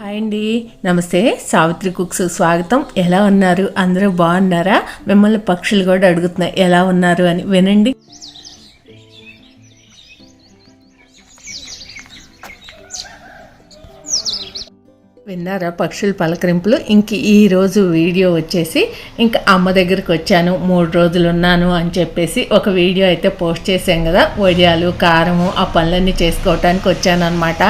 Hi అండి, నమస్తే. Savitri cooks స్వాగతం. ఎలా ఉన్నారు? అందరూ బాగున్నారా? మిమ్మల్ని పక్షులు కూడా అడుగుతున్నాయి ఎలా ఉన్నారు అని. వినండి. విన్నారా పక్షుల పలకరింపులు? ఇంక ఈరోజు వీడియో వచ్చేసి ఇంకా అమ్మ దగ్గరికి వచ్చాను, 3 రోజులు ఉన్నాను అని చెప్పేసి ఒక వీడియో అయితే పోస్ట్ చేశాం కదా. వడియాలు, కారము, ఆ పనులన్నీ చేసుకోవటానికి వచ్చాను అనమాట.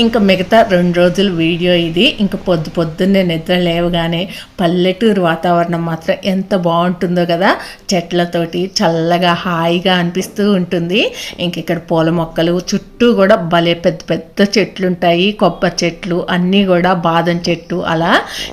ఇంకా మిగతా 2 రోజుల వీడియో ఇది. ఇంకా పొద్దున్నే నిద్ర లేవగానే పల్లెటూరు వాతావరణం మాత్రం ఎంత బాగుంటుందో కదా. చెట్లతోటి చల్లగా హాయిగా అనిపిస్తూ ఉంటుంది. ఇంక ఇక్కడ పూల మొక్కలు చుట్టూ కూడా భలే పెద్ద పెద్ద చెట్లు ఉంటాయి. కొబ్బరి చెట్లు అన్నీ కూడా, బాదం చెట్టు అలా.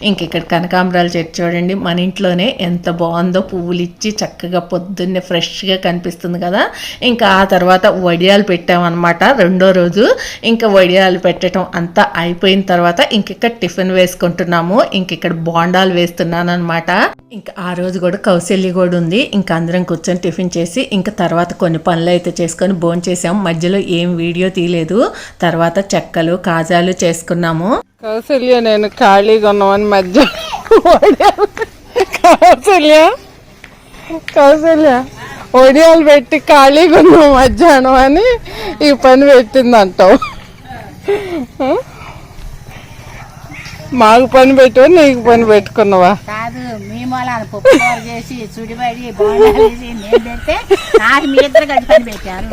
ఇంక ఇక్కడ కనకాంబరాల చెట్టు చూడండి, మన ఇంట్లోనే ఎంత బాగుందో. పువ్వులు ఇచ్చి చక్కగా పొద్దున్నే ఫ్రెష్గా కనిపిస్తుంది కదా. ఇంకా ఆ తర్వాత వడియాలు పెట్టామన్నమాట 2వ రోజు. ఇంకా వడియాలు పెట్టడం అంతా అయిపోయిన తర్వాత ఇంక ఇక్కడ టిఫిన్ వేసుకుంటున్నాము. ఇంక ఇక్కడ బోండాలు వేస్తున్నాను అనమాట. ఇంకా ఆ రోజు కూడా కౌశల్య కూడా ఉంది. ఇంకా అందరం కూర్చొని టిఫిన్ చేసి ఇంకా తర్వాత కొన్ని పనులు అయితే చేసుకొని భోంచేసాము. మధ్యలో ఏం వీడియో తీయలేదు. తర్వాత చెక్కలు, కాజాలు చేసుకున్నాము. కౌశల్య నేను ఖాళీగా ఉన్నామని మధ్య కౌశల్య ఒడియాలు పెట్టి ఖాళీగా ఉన్నాం మధ్యాహ్నం అని ఈ పని పెట్టిందంటావు. మాకు పని పెట్టావు, నీకు పని పెట్టుకున్నావా? కాదు, మీ మూలాన పప్పు చేసి చుడిబడి బోండాలేసి నేను పెడితే నాకు మీ ఇద్దరు కలిసి పని పెట్టారు.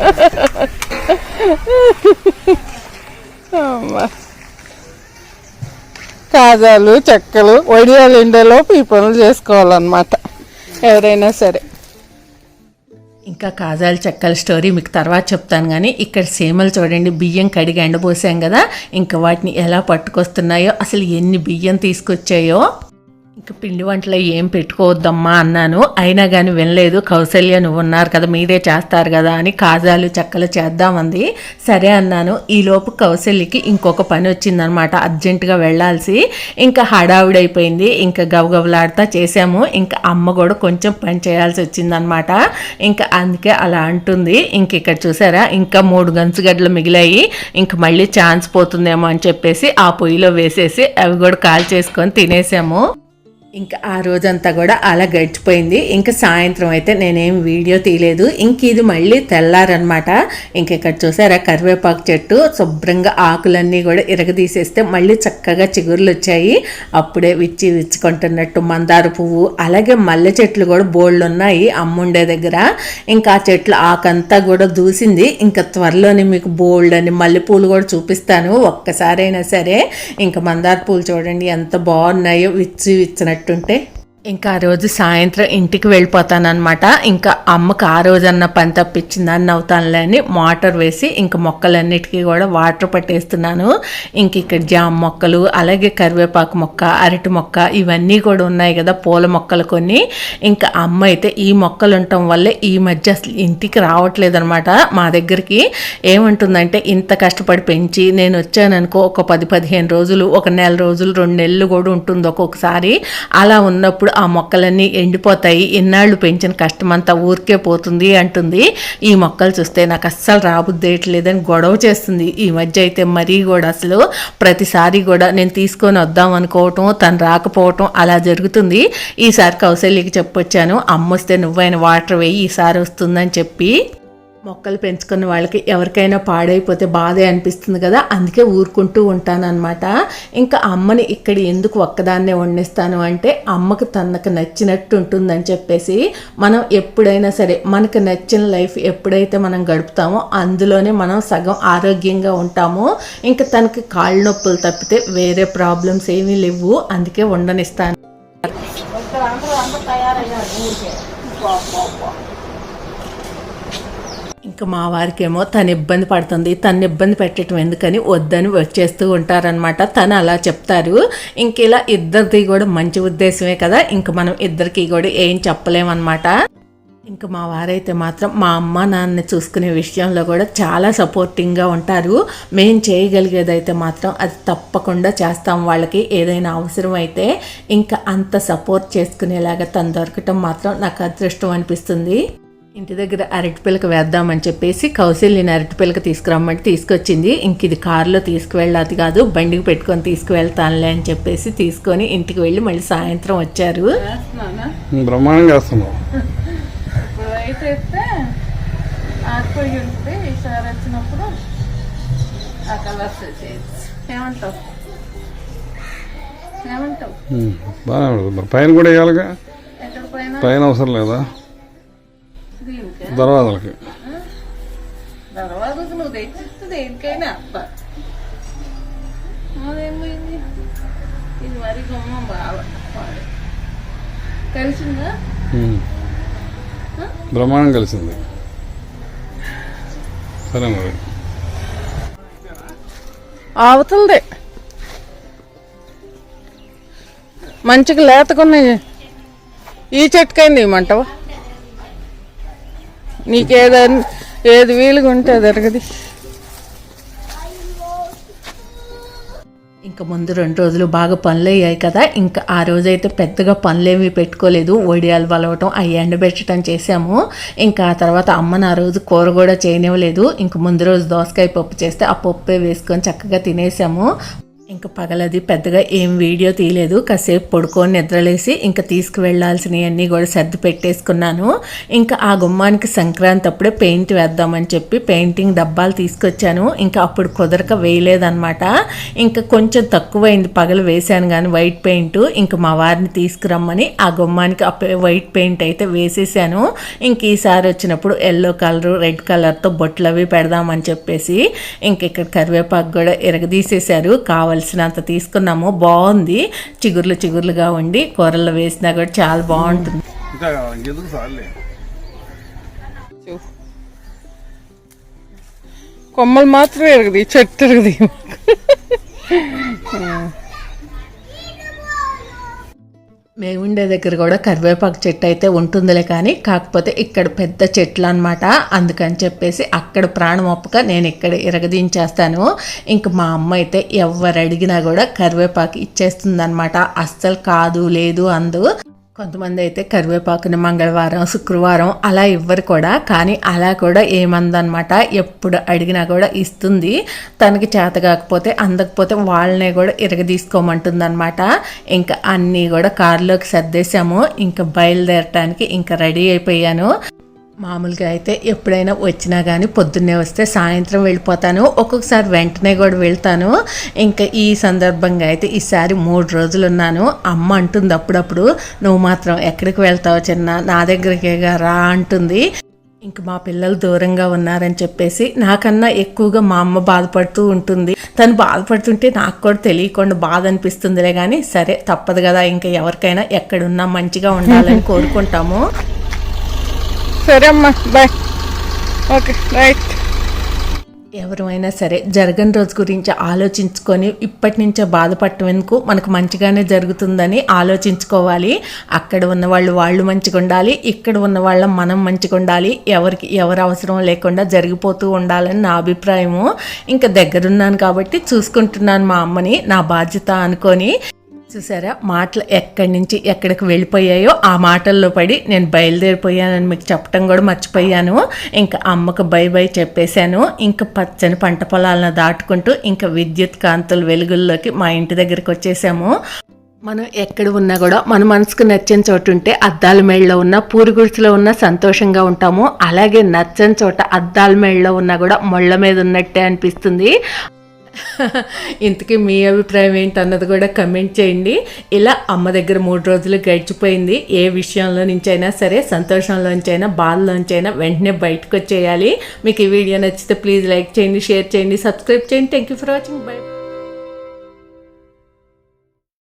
కాజాలు, చెక్కలు, వడియాలు ఎండేలోపు ఈ పనులు చేసుకోవాలన్నమాట ఎవరైనా సరే. ఇంకా కాజాలు, చెక్కల స్టోరీ మీకు తర్వాత చెప్తాను. కానీ ఇక్కడ సీమలు చూడండి, బియ్యం కడిగి ఎండబోసాం కదా. ఇంకా వాటిని ఎలా పట్టుకొస్తున్నాయో, అసలు ఎన్ని బియ్యం తీసుకొచ్చాయో. ఇంకా పిండి వంటలు ఏం పెట్టుకోవద్దమ్మా అన్నాను, అయినా కానీ వినలేదు. కౌశల్య నువ్వు ఉన్నారు కదా, మీరే చేస్తారు కదా అని కాజాలు, చెక్కలు చేద్దామంది. సరే అన్నాను. ఈలోపు కౌశల్యకి ఇంకొక పని వచ్చిందనమాట, అర్జెంటుగా వెళ్ళాల్సి. ఇంకా హడావుడైపోయింది. ఇంకా గవగవలాడుతా చేసాము. ఇంకా అమ్మ కూడా కొంచెం పని చేయాల్సి వచ్చిందనమాట. ఇంకా అందుకే అలా అంటుంది. ఇంక ఇక్కడ చూసారా, ఇంకా 3 గంచుగడ్డలు మిగిలాయి. ఇంక మళ్ళీ ఛాన్స్ పోతుందేమో అని చెప్పేసి ఆ పొయ్యిలో వేసేసి అవి కూడా కాల్ చేసుకొని తినేసాము. ఇంకా ఆ రోజంతా కూడా అలా గడిచిపోయింది. ఇంకా సాయంత్రం అయితే నేనేం వీడియో తీయలేదు. ఇంక ఇది మళ్ళీ తెల్లారనమాట. ఇంక ఇక్కడ చూసారా కరివేపాకు చెట్టు శుభ్రంగా ఆకులన్నీ కూడా ఇరగదీసేస్తే మళ్ళీ చక్కగా చిగుర్లు వచ్చాయి. అప్పుడే విచ్చుకుంటున్నట్టు మందార పువ్వు, అలాగే మల్లె చెట్లు కూడా బోళ్ళు ఉన్నాయి అమ్ముండే దగ్గర. ఇంకా ఆ చెట్లు ఆకంతా కూడా దూసింది. ఇంకా త్వరలోనే మీకు బోల్డ్ అని మల్లెపూలు కూడా చూపిస్తాను ఒక్కసారైనా సరే. ఇంకా మందార పూలు చూడండి ఎంత బాగున్నాయో, విచ్చినట్టు ఉంటే. ఇంకా ఆ రోజు సాయంత్రం ఇంటికి వెళ్ళిపోతానమాట. ఇంకా అమ్మకు ఆ రోజన్న పని తప్పించింది అని అవుతానులే అని మోటార్ వేసి ఇంకా మొక్కలన్నిటికీ కూడా వాటర్ పట్టేస్తున్నాను. ఇంక ఇక్కడ జామ మొక్కలు, అలాగే కరివేపాకు మొక్క, అరటి మొక్క ఇవన్నీ కూడా ఉన్నాయి కదా, పూల మొక్కలు కొన్ని. ఇంకా అమ్మ అయితే ఈ మొక్కలు ఉండటం వల్లే ఈ మధ్య అసలు ఇంటికి రావట్లేదు అనమాట మా దగ్గరికి. ఏమంటుందంటే, ఇంత కష్టపడి పెంచి నేను వచ్చాననుకో ఒక 10-15 రోజులు, 1 నెల రోజులు, 2 నెలలు కూడా ఉంటుంది ఒక్కొక్కసారి. అలా ఉన్నప్పుడు ఆ మొక్కలన్నీ ఎండిపోతాయి, ఇన్నాళ్ళు పెంచిన కష్టమంతా ఊరికే పోతుంది అంటుంది. ఈ మొక్కలు చూస్తే నాకు అస్సలు రాబుద్దేయట్లేదని గొడవ చేస్తుంది ఈ మధ్య అయితే. మరీ కూడా అసలు ప్రతిసారి కూడా నేను తీసుకొని వద్దాం అనుకోవటం, తను రాకపోవటం అలా జరుగుతుంది. ఈసారి కౌశల్యకి చెప్పొచ్చాను, అమ్మ వస్తే నువ్వైనా వాటర్ వేయి, ఈసారి వస్తుందని చెప్పి. మొక్కలు పెంచుకున్న వాళ్ళకి ఎవరికైనా పాడైపోతే బాధే అనిపిస్తుంది కదా, అందుకే ఊరుకుంటూ ఉంటానన్నమాట. ఇంకా అమ్మని ఇక్కడ ఎందుకు ఒక్కదాన్నే వండిస్తాను అంటే, అమ్మకు తనకు నచ్చినట్టు ఉంటుందని చెప్పేసి. మనం ఎప్పుడైనా సరే మనకు నచ్చిన లైఫ్ ఎప్పుడైతే మనం గడుపుతామో అందులోనే మనం సగం ఆరోగ్యంగా ఉంటాము. ఇంకా తనకి కాళ్ళ నొప్పులు తప్పితే వేరే ప్రాబ్లమ్స్ ఏమీ లేవు, అందుకే వండనిస్తాను. ఇంకా మా వారికేమో తను ఇబ్బంది పడుతుంది, తను ఇబ్బంది పెట్టడం ఎందుకని వద్దని వచ్చేస్తూ ఉంటారనమాట. తను అలా చెప్తారు. ఇంక ఇలా ఇద్దరిది కూడా మంచి ఉద్దేశమే కదా, ఇంక మనం ఇద్దరికి కూడా ఏం చెప్పలేమన్నమాట. ఇంకా మా వారైతే మాత్రం మా అమ్మ నాన్నని చూసుకునే విషయంలో కూడా చాలా సపోర్టింగ్గా ఉంటారు. మేము చేయగలిగేదైతే మాత్రం అది తప్పకుండా చేస్తాం. వాళ్ళకి ఏదైనా అవసరం అయితే ఇంకా అంత సపోర్ట్ చేసుకునేలాగా తను దొరకటం మాత్రం నాకు అదృష్టం అనిపిస్తుంది. ఇంటి దగ్గర అరటిపిల్లక వేద్దామని చెప్పేసి కౌశల్యని అరటిపిల్లక తీసుకురమ్మంటే తీసుకొచ్చింది. ఇంక ఇది కారులో తీసుకువెళ్ళాది కాదు, బండికి పెట్టుకొని తీసుకువెళ్తానులే అని చెప్పేసి తీసుకొని ఇంటికి వెళ్ళి మళ్ళీ సాయంత్రం వచ్చారు. బ్రహ్మాండంగా వేస్తున్నావు. ఇప్పుడు వైట్ వేస్తే ఆకుపోయి ఉంటే ఈసారి వచ్చినప్పుడు ఆ కలర్స్ ఏమంటావు? బాగా మరి పైన కూడా వేయాలిగా. పైన అవసరం లేదా? దర్వాజలకి తర్వాత నువ్వు తెచ్చిస్తే దేనికైనా అప్ప అదేమైంది. ఇది మరి గుమ్మం బాగా కలిసిందా? బ్రహ్మాండం కలిసింది. సరే మరి అవతలదే మంచిగా లేతకున్నాయి. ఈ చెట్టుకైంది ఇవ్వమంటావా? ఏది వీలుగా ఉంటే అది ఎరగది. ఇంకా ముందు 2 రోజులు బాగా పనులు అయ్యాయి కదా, ఇంకా ఆ రోజైతే పెద్దగా పనులేమీ పెట్టుకోలేదు. వడియాలు బలవటం అవి ఎండబెట్టడం చేసాము. ఇంకా ఆ తర్వాత అమ్మని ఆ రోజు కూర కూడా చేయనివ్వలేదు. ఇంక ముందు రోజు దోసకాయ పప్పు చేస్తే ఆ పప్పే వేసుకొని చక్కగా తినేసాము. ఇంకా పగలది పెద్దగా ఏం వీడియో తీయలేదు. కాసేపు పడుకొని నిద్రలేసి ఇంకా తీసుకువెళ్లాల్సినవన్నీ కూడా సర్ది పెట్టేసుకున్నాను. ఇంకా ఆ గుమ్మానికి సంక్రాంతి అప్పుడే పెయింట్ వేద్దామని చెప్పి పెయింటింగ్ డబ్బాలు తీసుకొచ్చాను. ఇంకా అప్పుడు కుదరక వేయలేదన్నమాట. ఇంకా కొంచెం తక్కువైంది, పగలు వేసాను కానీ వైట్ పెయింట్. ఇంకా మా వారిని తీసుకురమ్మని ఆ గుమ్మానికి వైట్ పెయింట్ అయితే వేసేసాను. ఇంక ఈసారి వచ్చినప్పుడు ఎల్లో కలరు రెడ్ కలర్తో బొట్లు అవి పెడదామని చెప్పేసి ఇంక ఇక్కడ కరివేపాకు కూడా ఎరగదీసేశారు. కావలసినంత తీసుకున్నాము. బాగుంది, చిగుర్లుగా ఉండి కూరల్లో వేసినా కూడా చాలా బాగుంటుంది. కొమ్మలు మాత్రం ఎరగది, చెట్టు ఎరగది. మేము ఉండే దగ్గర కూడా కరివేపాకు చెట్టు అయితే ఉంటుందిలే, కానీ కాకపోతే ఇక్కడ పెద్ద చెట్లు అనమాట. అందుకని చెప్పేసి అక్కడ ప్రాణం ఒప్పక నేను ఇక్కడ ఇరగదీంచేస్తాను. ఇంక మా అమ్మ అయితే ఎవరు అడిగినా కూడా కరివేపాకు ఇచ్చేస్తుందన్నమాట. అస్సలు కాదు లేదు అందు. కొంతమంది అయితే కరివేపాకుని మంగళవారం శుక్రవారం అలా ఇవ్వరు కూడా, కానీ అలా కూడా ఏమందనమాట. ఎప్పుడు అడిగినా కూడా ఇస్తుంది. తనకి చేత కాకపోతే అందకపోతే వాళ్ళనే కూడా ఇరగదీసుకోమంటుందన్నమాట. ఇంకా అన్నీ కూడా కారులోకి సర్దేశాము. ఇంకా బయలుదేరటానికి ఇంకా రెడీ అయిపోయాను. మామూలుగా అయితే ఎప్పుడైనా వచ్చినా కానీ పొద్దున్నే వస్తే సాయంత్రం వెళ్ళిపోతాను, ఒక్కొక్కసారి వెంటనే కూడా వెళ్తాను. ఇంకా ఈ సందర్భంగా అయితే ఈసారి 3 రోజులు ఉన్నాను. అమ్మ అంటుంది అప్పుడప్పుడు, నువ్వు మాత్రం ఎక్కడికి వెళ్తావు చిన్న, నా దగ్గరికేగా రా అంటుంది. ఇంక మా పిల్లలు దూరంగా ఉన్నారని చెప్పేసి నాకన్నా ఎక్కువగా మా అమ్మ బాధపడుతూ ఉంటుంది. తను బాధపడుతుంటే నాకు కూడా తెలియకుండా బాధ అనిపిస్తుందిలే, కానీ సరే తప్పదు కదా. ఇంకా ఎవరికైనా ఎక్కడున్నా మంచిగా ఉండాలని కోరుకుంటాము. సరే అమ్మా, బాయ్. Okay, right. ఎవరైనా సరే జరగని రోజు గురించి ఆలోచించుకొని ఇప్పటి నుంచే బాధపడటం ఎందుకు, మనకు మంచిగానే జరుగుతుందని ఆలోచించుకోవాలి. అక్కడ ఉన్న వాళ్ళు మంచిగా ఉండాలి, ఇక్కడ ఉన్న వాళ్ళం మనం మంచిగా ఉండాలి. ఎవరు అవసరం లేకుండా జరిగిపోతూ ఉండాలని నా అభిప్రాయము. ఇంకా దగ్గరున్నాను కాబట్టి చూసుకుంటున్నాను మా అమ్మని, నా బాధ్యత అనుకొని. చూసారా మాటలు ఎక్కడి నుంచి ఎక్కడికి వెళ్ళిపోయాయో, ఆ మాటల్లో పడి నేను బయలుదేరిపోయానని మీకు చెప్పడం కూడా మర్చిపోయాను. ఇంకా అమ్మకు బై చెప్పేశాను. ఇంకా పచ్చని పంట పొలాలను దాటుకుంటూ ఇంకా విద్యుత్ కాంతుల వెలుగుల్లోకి మా ఇంటి దగ్గరికి వచ్చేసాము. మనం ఎక్కడ ఉన్నా కూడా మన మనసుకు నచ్చిన చోటు ఉంటే అద్దాల మేళ్ళలో ఉన్న పూరి గుడిసెలో ఉన్న సంతోషంగా ఉంటాము. అలాగే నచ్చని చోట అద్దాల మేళ్ళలో ఉన్నా కూడా మొళ్ళ మీద ఉన్నట్టే అనిపిస్తుంది. ఇంతకీ మీ అభిప్రాయం ఏంటన్నది కూడా కమెంట్ చేయండి. ఇలా అమ్మ దగ్గర 3 రోజులు గడిచిపోయింది. ఏ విషయంలో నుంచైనా సరే, సంతోషంలోంచైనా బాధలోంచైనా వెంటనే బయటకు వచ్చేయాలి. మీకు ఈ వీడియో నచ్చితే ప్లీజ్ లైక్ చేయండి, షేర్ చేయండి, సబ్స్క్రైబ్ చేయండి. Thank you for watching. By.